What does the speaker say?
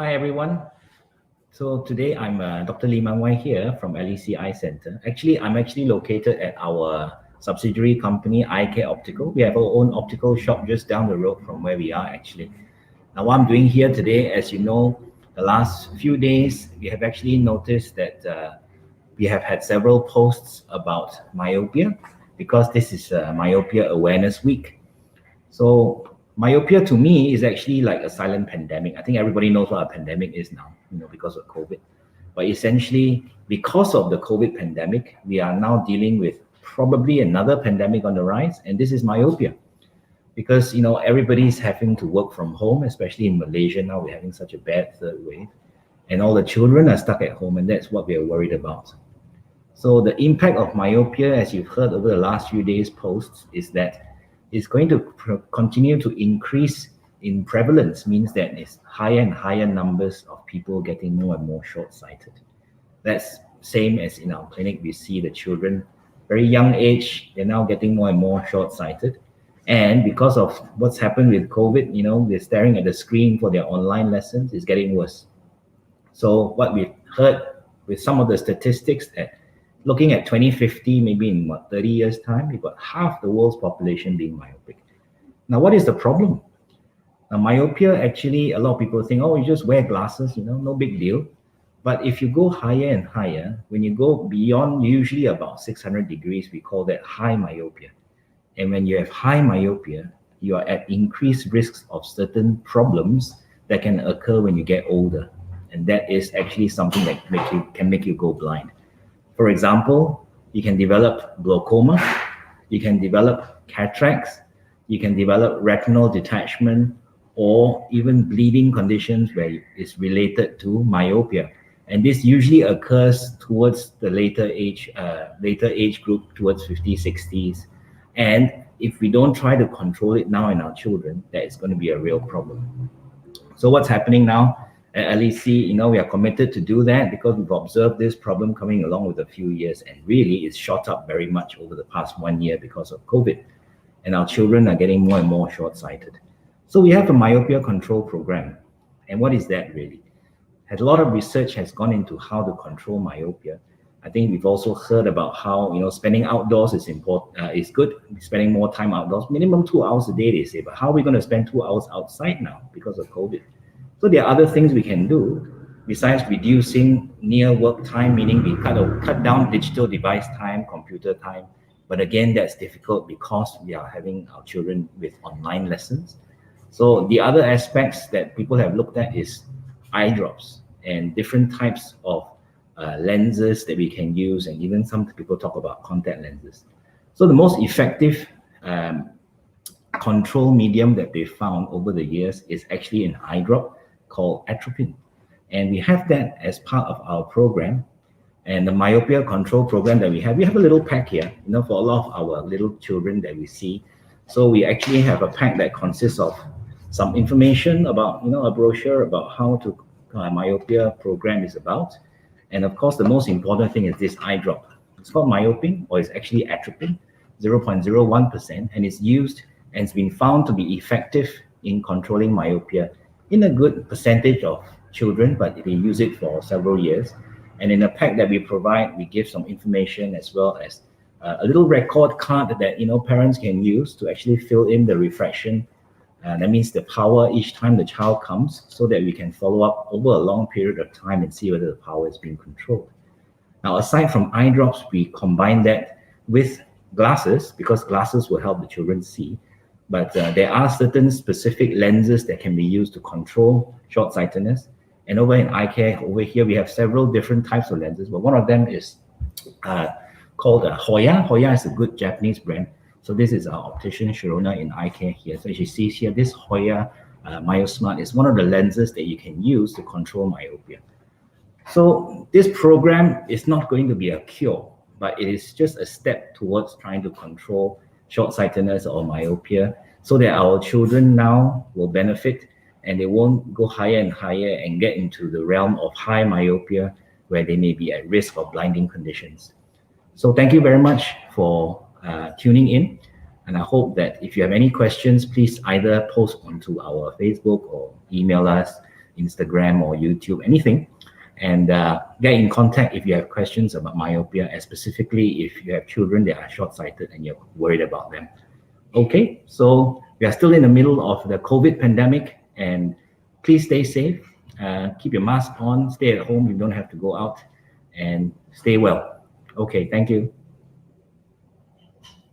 Hi everyone. So today I'm Dr. Lee Man Wai here from LEC Eye Centre. I'm actually located at our subsidiary company, Eye Care Optical. We have our own optical shop just down the road from where we are actually. Now what I'm doing here today, as you know, the last few days, we have actually noticed that we have had several posts about myopia because this is Myopia Awareness Week. So myopia to me is actually like a silent pandemic. I think everybody knows what a pandemic is now, because of COVID. But essentially, because of the COVID pandemic, we are now dealing with probably another pandemic on the rise, and this is myopia. Because everybody's having to work from home, especially in Malaysia now, we're having such a bad third wave, and all the children are stuck at home, and that's what we are worried about. So the impact of myopia, as you've heard over the last few days posts, is that it's going to continue to increase in prevalence, means that it's higher and higher numbers of people getting more and more short-sighted. That's same as in our clinic. We see the children, very young age, they're now getting more and more short-sighted. And because of what's happened with COVID, they're staring at the screen for their online lessons, it's getting worse. So what we've heard with some of the statistics that looking at 2050, maybe in 30 years' time, we've got half the world's population being myopic. Now, what is the problem? Now, myopia, actually, a lot of people think, oh, you just wear glasses, no big deal. But if you go higher and higher, when you go beyond usually about 600 degrees, we call that high myopia. And when you have high myopia, you are at increased risks of certain problems that can occur when you get older. And that is actually something that can make you go blind. For example, you can develop glaucoma, you can develop cataracts, you can develop retinal detachment, or even bleeding conditions where it's related to myopia. And this usually occurs towards the later age group, towards 50s, 60s. And if we don't try to control it now in our children, that is going to be a real problem. So what's happening now? At LEC, we are committed to do that because we've observed this problem coming along with a few years, and really it's shot up very much over the past 1 year because of COVID. And our children are getting more and more short-sighted. So we have a myopia control program. And what is that really? A lot of research has gone into how to control myopia. I think we've also heard about how spending outdoors is important, is good. Spending more time outdoors, minimum 2 hours a day, they say. But how are we going to spend 2 hours outside now because of COVID? So there are other things we can do besides reducing near work time, meaning we cut down digital device time, computer time. But again, that's difficult because we are having our children with online lessons. So the other aspects that people have looked at is eye drops and different types of lenses that we can use, and even some people talk about contact lenses. So the most effective control medium that they found over the years is actually an eye drop called atropine. And we have that as part of our program. And the myopia control program that we have a little pack here, for a lot of our little children that we see. So we actually have a pack that consists of some information about, a brochure about how to myopia program is about. And of course, the most important thing is this eye drop. It's called myopin, or it's actually atropine, 0.01%, and it's used and it's been found to be effective in controlling myopia in a good percentage of children, but they use it for several years. And in the pack that we provide, we give some information as well as a little record card that parents can use to actually fill in the refraction. That means the power each time the child comes, so that we can follow up over a long period of time and see whether the power is being controlled. Now, aside from eye drops, we combine that with glasses, because glasses will help the children see. But there are certain specific lenses that can be used to control short-sightedness. And over in eye care, over here, we have several different types of lenses. But one of them is called Hoya. Hoya is a good Japanese brand. So this is our optician Sharona in eye care here. So as you see here, this Hoya MyoSmart is one of the lenses that you can use to control myopia. So this program is not going to be a cure, but it is just a step towards trying to control short-sightedness or myopia, so that our children now will benefit and they won't go higher and higher and get into the realm of high myopia where they may be at risk of blinding conditions. So thank you very much for tuning in, and I hope that if you have any questions, please either post onto our Facebook or email us, Instagram or YouTube, anything. And get in contact if you have questions about myopia, and specifically if you have children that are short-sighted and you're worried about them. Okay, so we are still in the middle of the COVID pandemic, and please stay safe. Keep your mask on, stay at home, you don't have to go out, and stay well. Okay, thank you.